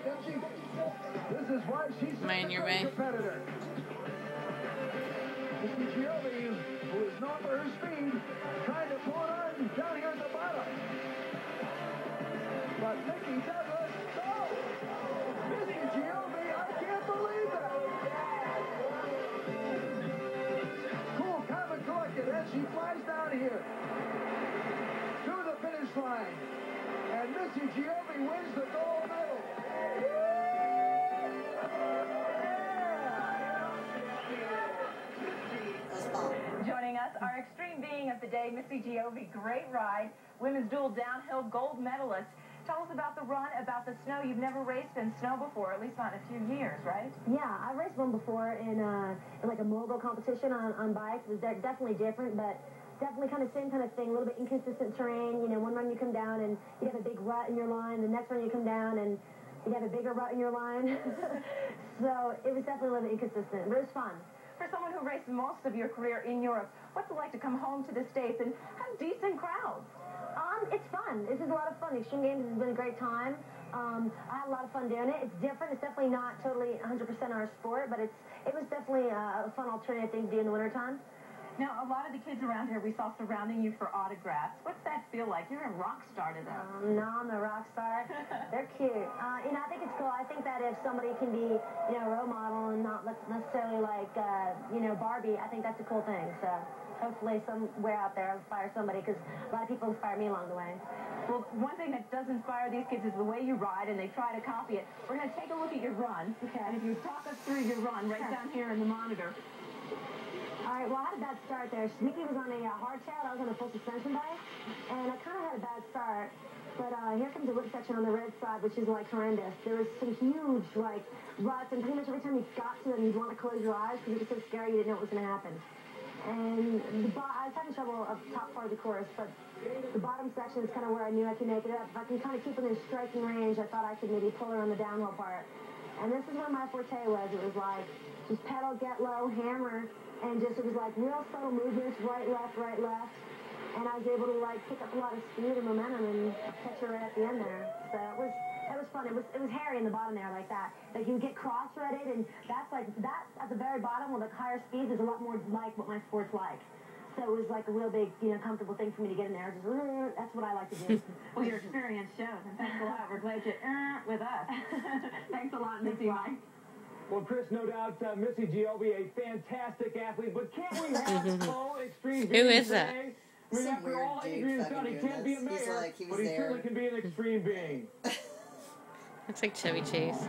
This is why she's such a great competitor. Missy Giove, who is known for her speed, trying to pull it on down here at the bottom. But Mickey Douglas, no! Missy Giove, I can't believe that! Cool, calm and collected as she flies down here to the finish line. And Missy Giove wins the gold medal. Joining us, our extreme being of the day, Missy Giove. Great ride. Women's dual downhill gold medalist. Tell us about the run, about the snow. You've never raced in snow before, at least not in a few years, right? Yeah, I raced one before in like a mogul competition on bikes. It was definitely different, but definitely kind of same kind of thing, a little bit inconsistent terrain. You know, one run you come down and you have a big rut in your line. The next run you come down and you have a bigger rut in your line. So it was definitely a little bit inconsistent, but it was fun. For someone who raced most of your career in Europe, what's it like to come home to the States and have decent crowds? It's fun. This is a lot of fun. Extreme Games has been a great time. I had a lot of fun doing it. It's different. It's definitely not totally 100% our sport, but it was definitely a fun alternative thing to do in the wintertime. Now, a lot of the kids around here we saw surrounding you for autographs. What's that feel like? You're a rock star to them. No, I'm a rock star. They're cute. You know, I think it's cool. I think that if somebody can be, you know, a role model and not necessarily like, you know, Barbie, I think that's a cool thing. So hopefully somewhere out there inspire somebody, because a lot of people inspire me along the way. Well, one thing that does inspire these kids is the way you ride, and they try to copy it. We're going to take a look at your run. Okay. And if you talk us through your run right down here in the monitor. All right, well, I had a bad start there. Mickey was on a hardtail. I was on a full suspension bike, and I kind of had a bad start. But here comes the whip section on the red side, which is, like, horrendous. There was some huge, like, ruts, and pretty much every time you got to them, you'd want to close your eyes because it was so scary you didn't know what was going to happen. And I was having trouble up the top part of the course, but the bottom section is kind of where I knew I could make it up. If I can kind of keep in this striking range, I thought I could maybe pull her on the downhill part. And this is where my forte was. It was like, just pedal, get low, hammer, and just, it was like real subtle movements, right, left, and I was able to like pick up a lot of speed and momentum and catch her right at the end there. So it was fun. It was hairy in the bottom there like that. Like you would get cross-threaded, and that's like, that at the very bottom with the higher speeds is a lot more like what my sport's like. So it was like a real big, you know, comfortable thing for me to get in there. Just, that's what I like to do. Well, your experience shows, and thanks a lot. We're glad you're with us. Thanks a lot, Missy. Well, Chris, no doubt Missy Giove, a fantastic athlete, but can't we have all extreme beings? Who is that? I mean, after all, Adrian Scott, he can't be a mayor, but he certainly can be an extreme being. Looks like Chevy Chase.